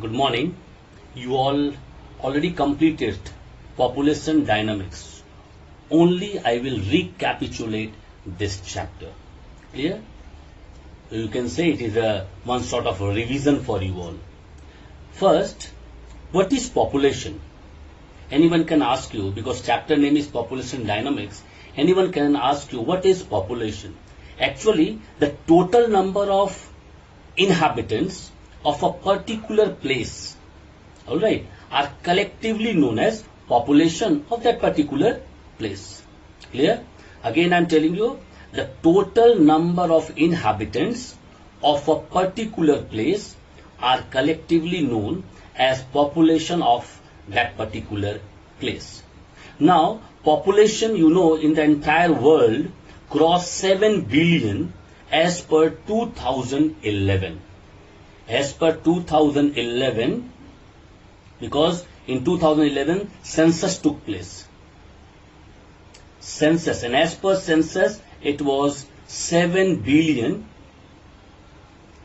Good morning. You all already completed population dynamics. Only I will recapitulate this chapter. Clear? You can say it is one sort of a revision for you all. First, what is population? Anyone can ask you, because chapter name is population dynamics, anyone can ask you what is population? Actually, the total number of inhabitants of a particular place, alright, are collectively known as population of that particular place. Clear? Again I am telling you, the total number of inhabitants of a particular place are collectively known as population of that particular place. Now, population, you know, in the entire world crossed 7 billion as per 2011. As per 2011, because in 2011 census took place. Census, and as per census it was 7 billion.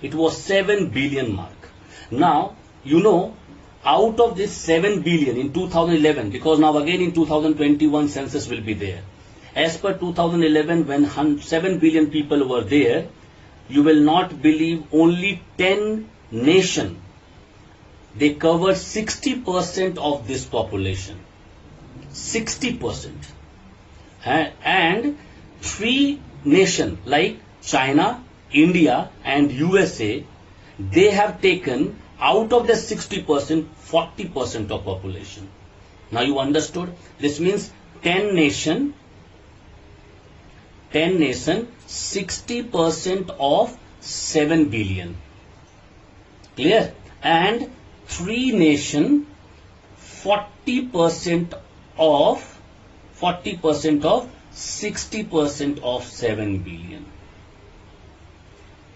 It was 7 billion mark. Now, you know, out of this 7 billion in 2011, because now again in 2021 census will be there. As per 2011, when 7 billion people were there, you will not believe only 10 nations, they covered 60% of this population. 60%. And 3 nations like China, India and USA, they have taken out of the 60%, 40% of population. Now you understood? This means 10 nations, 60% of 7 billion. Clear? And 3 nations, 40% of 60% of 7 billion.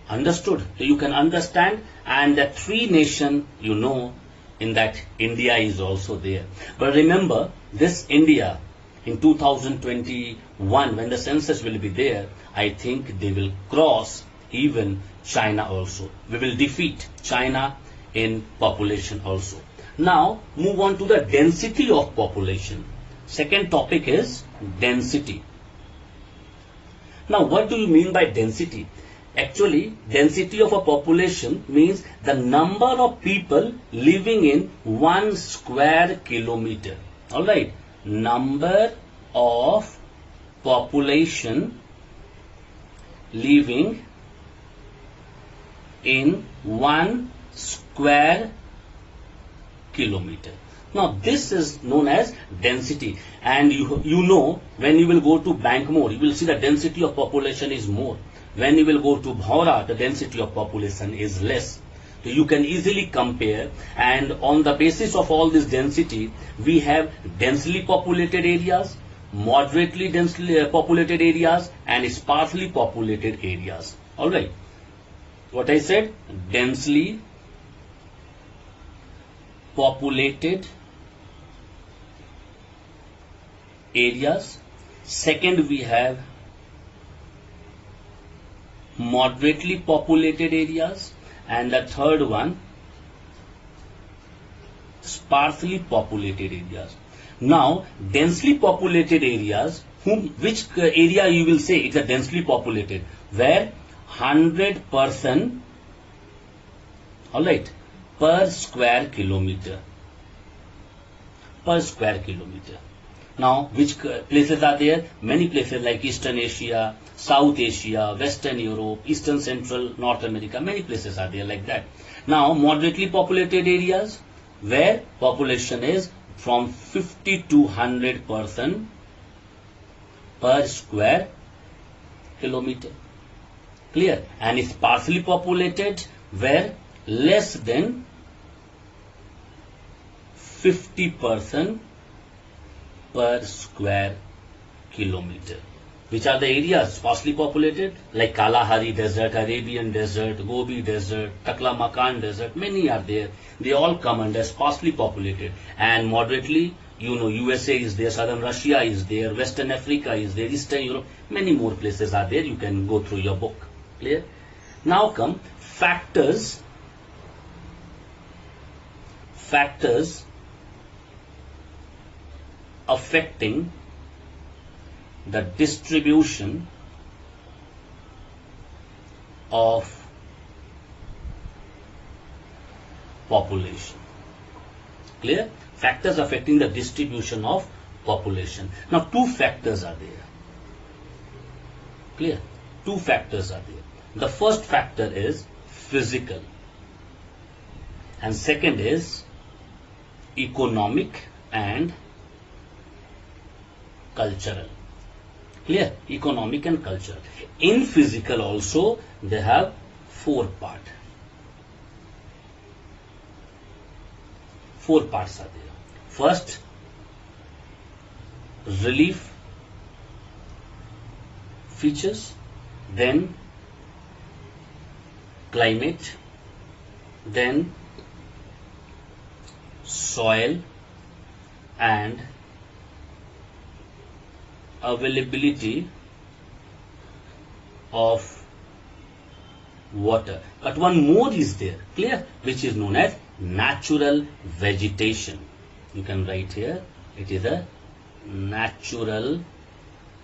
Understood? So you can understand, and the 3 nations, you know, in that India is also there. But remember, this India in 2021, when the census will be there, I think they will cross even China also. We will defeat China in population also. Now, move on to the density of population. Second topic is density. Now, what do you mean by density? Actually, density of a population means the number of people living in 1 square kilometer. Alright, number of population living in 1 square kilometer. Now this is known as density, and you know, when you will go to Bankmore, you will see the density of population is more. When you will go to Bhaura, the density of population is less. So you can easily compare, and on the basis of all this density, we have densely populated areas, moderately densely populated areas and sparsely populated areas. Alright. What I said, densely populated areas. Second, we have moderately populated areas, and the third one, sparsely populated areas. Now, densely populated areas, which area you will say it's a densely populated, where 100%, alright, per square kilometer. Per square kilometer. Now, which places are there? Many places like Eastern Asia, South Asia, Western Europe, Eastern Central, North America, many places are there like that. Now, moderately populated areas, where population is from 50 to 100% per square kilometer. Clear? And is sparsely populated, where less than 50% per square kilometer. Which are the areas sparsely populated? Like Kalahari Desert, Arabian Desert, Gobi Desert, Taklamakan Desert, many are there. They all come under sparsely populated. And moderately, you know, USA is there, Southern Russia is there, Western Africa is there, Eastern Europe, many more places are there. You can go through your book. Clear? Now come factors factors affecting the distribution of population. Clear? Factors affecting the distribution of population. Now, two factors are there. Clear? Two factors are there. The first factor is physical, and second is economic and cultural. Clear? Economic and cultural. In physical also, they have four parts. Four parts are there. First, relief features, then climate, then soil and availability of water. But one more is there, clear, which is known as natural vegetation. You can write here, it is a natural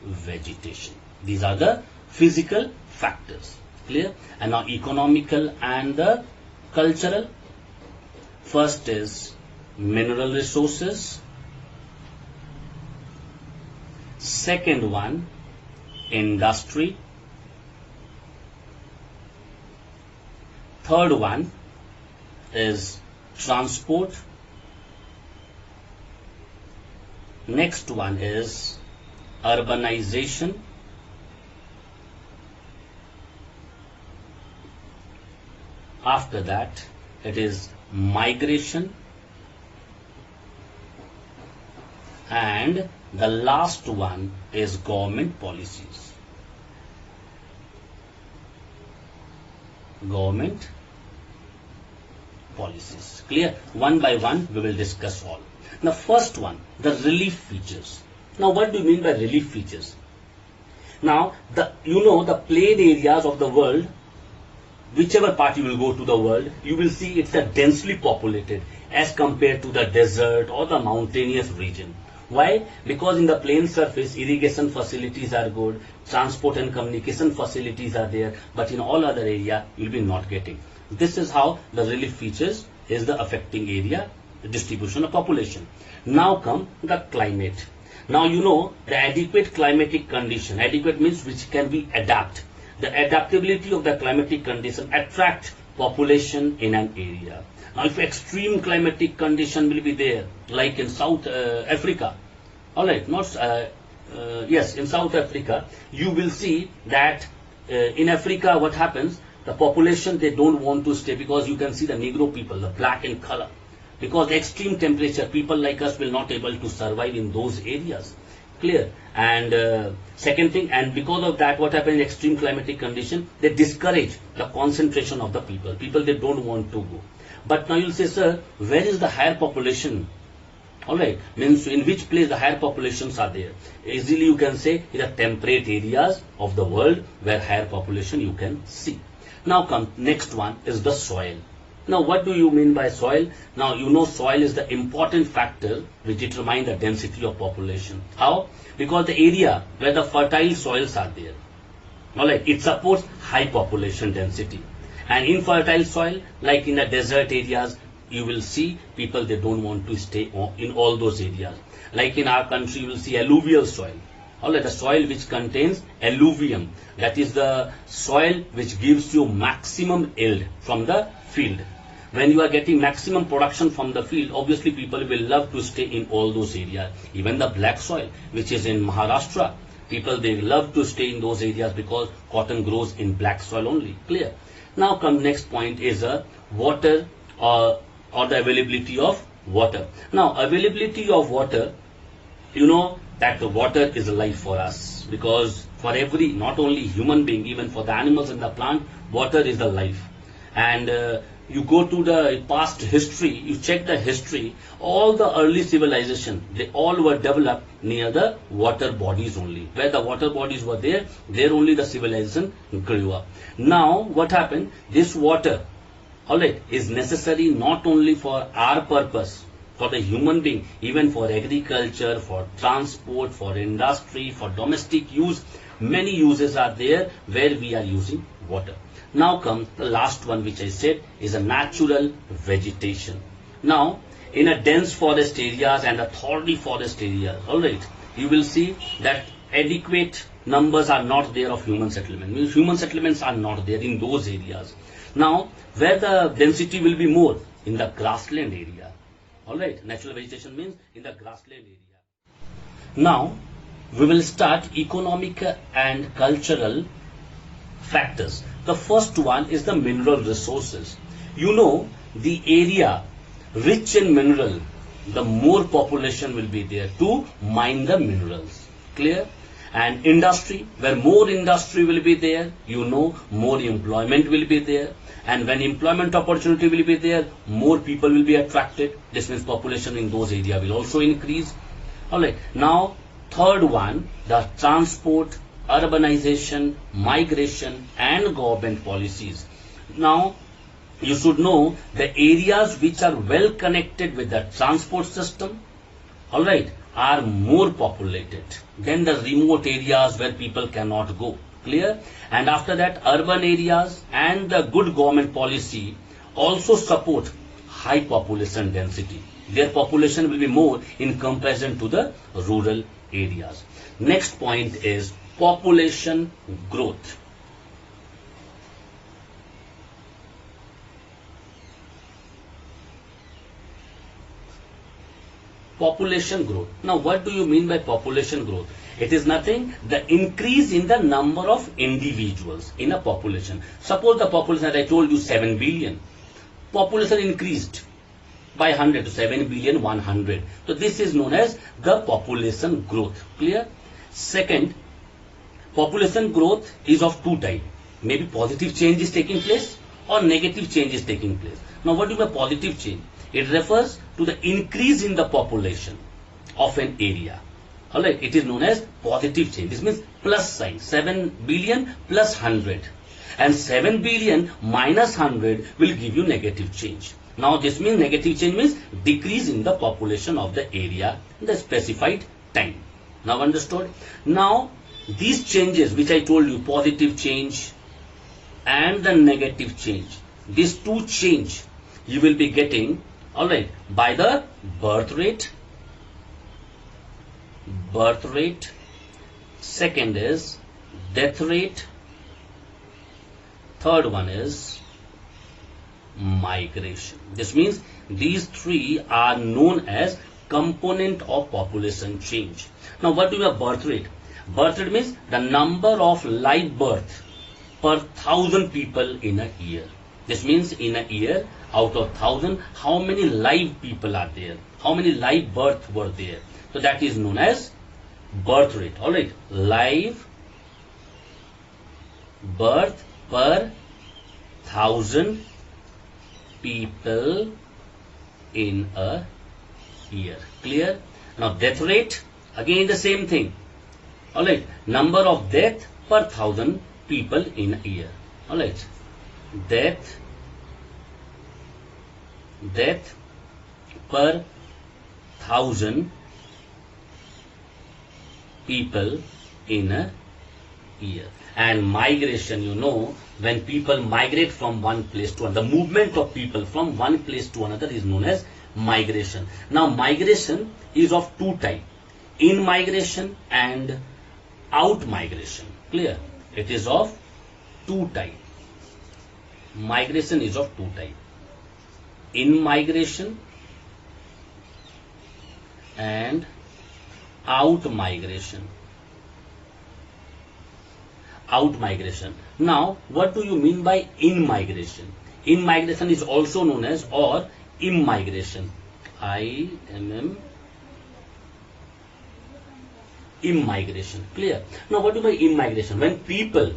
vegetation. These are the physical factors, clear. And now economical and the cultural. First is mineral resources. Second one, industry. Third one is transport. Next one is urbanization. After that, it is migration. And the last one is government policies. Government policies. Clear? One by one we will discuss all. Now first one, the relief features. Now what do you mean by relief features? Now the plain areas of the world, whichever part you will go to the world, you will see it's a densely populated as compared to the desert or the mountainous region. Why? Because in the plain surface, irrigation facilities are good, transport and communication facilities are there, but in all other area, you will be not getting. This is how the relief features is the affecting area, the distribution of population. Now come the climate. Now the adequate climatic condition. Adequate means which can be adapt. The adaptability of the climatic condition attract population in an area. Now if extreme climatic condition will be there, like in South Africa, alright, yes, in South Africa, you will see that in Africa what happens, the population, they don't want to stay because you can see the Negro people, the black in color. Because the extreme temperature, people like us will not able to survive in those areas. Clear? And second thing, and because of that, what happens in extreme climatic condition, they discourage the concentration of the people. People, they don't want to go. But now you'll say, sir, where is the higher population? Alright, means in which place the higher populations are there? Easily you can say in the temperate areas of the world where higher population you can see. Now come, next one is the soil. Now what do you mean by soil? Now soil is the important factor which determines the density of population. How? Because the area where the fertile soils are there, alright, it supports high population density. And infertile soil, like in the desert areas, you will see people, they don't want to stay in all those areas. Like in our country, you will see alluvial soil. Alright, the soil which contains alluvium, that is the soil which gives you maximum yield from the field. When you are getting maximum production from the field, obviously people will love to stay in all those areas. Even the black soil, which is in Maharashtra, people, they love to stay in those areas because cotton grows in black soil only. Clear? Now come next point is water or the availability of water. Now availability of water, that the water is life for us, because for every, not only human being, even for the animals and the plant, water is the life. And you go to the past history, you check the history, all the early civilization, they all were developed near the water bodies only. Where the water bodies were there only the civilization grew up. Now what happened, this water, alright, is necessary not only for our purpose, for the human being, even for agriculture, for transport, for industry, for domestic use. Many uses are there where we are using water. Now comes the last one, which I said is a natural vegetation. Now, in a dense forest areas and a thorny forest areas, alright, you will see that adequate numbers are not there of human settlement. Means human settlements are not there in those areas. Now, where the density will be more? In the grassland area. Alright, natural vegetation means in the grassland area. Now, we will start economic and cultural factors. The first one is the mineral resources. You know, the area rich in mineral, the more population will be there to mine the minerals. Clear? And industry, where more industry will be there, you know, more employment will be there. And when employment opportunity will be there, more people will be attracted. This means population in those areas will also increase. Alright, now third one, the transport, urbanization, migration and government policies. Now, you should know the areas which are well connected with the transport system, alright, are more populated than the remote areas where people cannot go. Clear? And after that, urban areas and the good government policy also support high population density. Their population will be more in comparison to the rural areas. Next point is population growth. Population growth. Now, what do you mean by population growth? It is nothing, the increase in the number of individuals in a population. Suppose the population, as I told you, 7 billion. Population increased by 100 to 7 billion 100. So this is known as the population growth. Clear? Second, population growth is of two types. Maybe positive change is taking place or negative change is taking place. Now, what do you mean by positive change? It refers to the increase in the population of an area. Alright, it is known as positive change. This means plus sign. 7 billion plus 100. And 7 billion minus 100 will give you negative change. Now this means negative change means decrease in the population of the area in the specified time. Now understood? Now these changes which I told you, positive change and the negative change, these two change you will be getting, alright, by the birth rate. Second is death rate. Third one is migration. This means these three are known as component of population change. Now what do you have birth rate? Birth rate means the number of live birth per 1,000 people in a year. This means in a year, out of 1,000, how many live people are there? How many live birth were there? So that is known as birth rate. Alright, live birth per 1,000 people in a year. Clear? Now death rate, again the same thing. Alright, number of death per 1,000 people in a year. Alright, death per 1,000 people in a year. And migration, you know, when people migrate from one place to another, the movement of people from one place to another is known as migration. Now migration is of two types, in migration and out migration. Clear? It is of two types. Migration is of two types, in migration and out migration. Out migration. Now, what do you mean by in migration? In migration is also known as or immigration. I-M-M, immigration. Clear? Now, what do you mean by immigration? When people,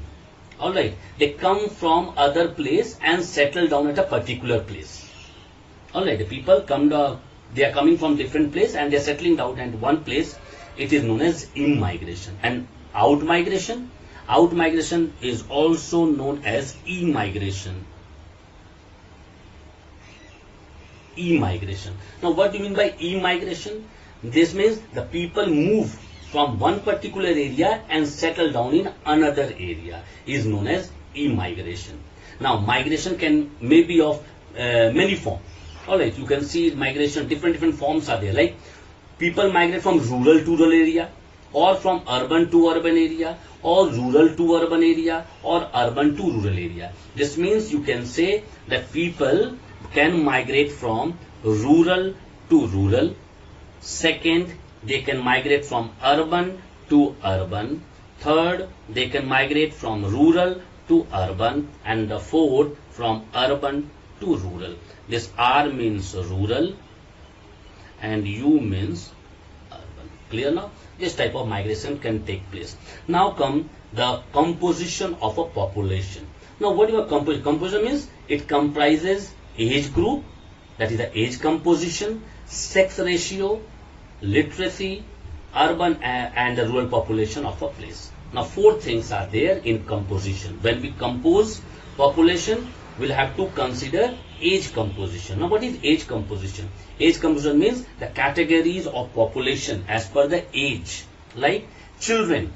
alright, they come from other place and settle down at a particular place. Alright, the people come down, they are coming from different place and they are settling down at one place. It is known as immigration. And out migration? Out migration is also known as immigration. e-migration. Now what do you mean by e-migration? This means the people move from one particular area and settle down in another area is known as e-migration. Now migration may be of many forms. Alright, you can see migration, different forms are there, like people migrate from rural to rural area, or from urban to urban area, or rural to urban area, or urban to rural area. This means you can say that people can migrate from rural to rural. Second, they can migrate from urban to urban. Third, they can migrate from rural to urban. And the fourth, from urban to rural. This R means rural and U means urban. Clear now? This type of migration can take place. Now come the composition of a population. Now what is a composition? Composition means it comprises age group, that is the age composition, sex ratio, literacy, urban and the rural population of a place. Now four things are there in composition. When we compose population, we'll have to consider age composition. Now what is age composition? Age composition means the categories of population as per the age. Like children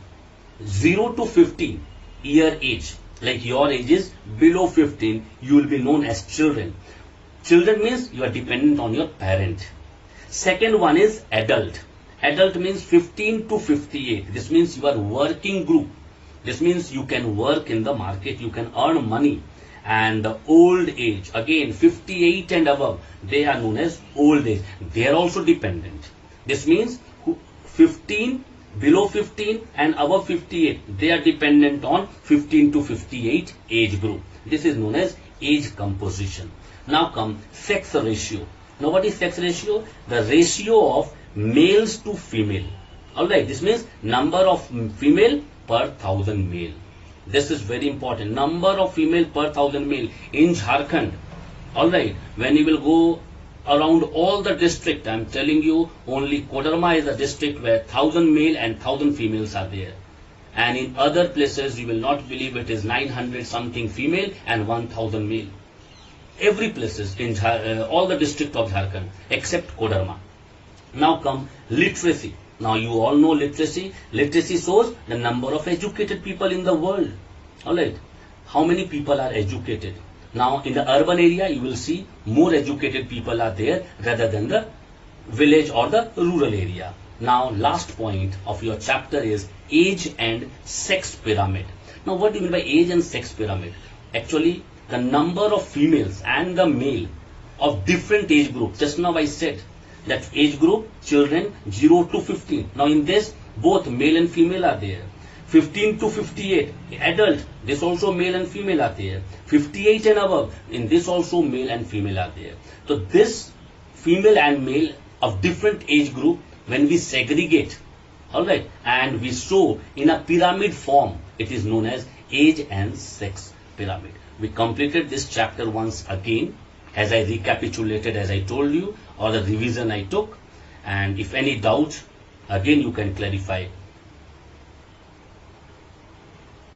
0 to 15 year age, like your age is below 15, you will be known as children. Children means you are dependent on your parent. Second one is adult. Adult means 15 to 58. This means you are working group. This means you can work in the market, you can earn money. And the old age, again 58 and above, they are known as old age. They are also dependent. This means 15, below 15 and above 58, they are dependent on 15 to 58 age group. This is known as age composition. Now come sex ratio. Now what is sex ratio? The ratio of males to female. Alright, this means number of female per 1000 male. This is very important. Number of female per 1000 male in Jharkhand. Alright, when you will go around all the district, I am telling you, only Kodarma is a district where 1000 male and 1000 females are there. And in other places, you will not believe it is 900 something female and 1000 male. Every places in all the district of Jharkhand except Kodarma. Now come literacy. Now you all know literacy. Literacy shows the number of educated people in the world. Alright. How many people are educated? Now in the urban area you will see more educated people are there rather than the village or the rural area. Now last point of your chapter is age and sex pyramid. Now what do you mean by age and sex pyramid? Actually the number of females and the male of different age groups. Just now I said that age group children 0 to 15. Now in this both male and female are there. 15 to 58 adult, this also male and female are there. 58 and above, in this also male and female are there. So this female and male of different age group, when we segregate, alright, and we show in a pyramid form, it is known as age and sex pyramid. We completed this chapter once again, as I recapitulated, as I told you, or the revision I took. And if any doubt, again you can clarify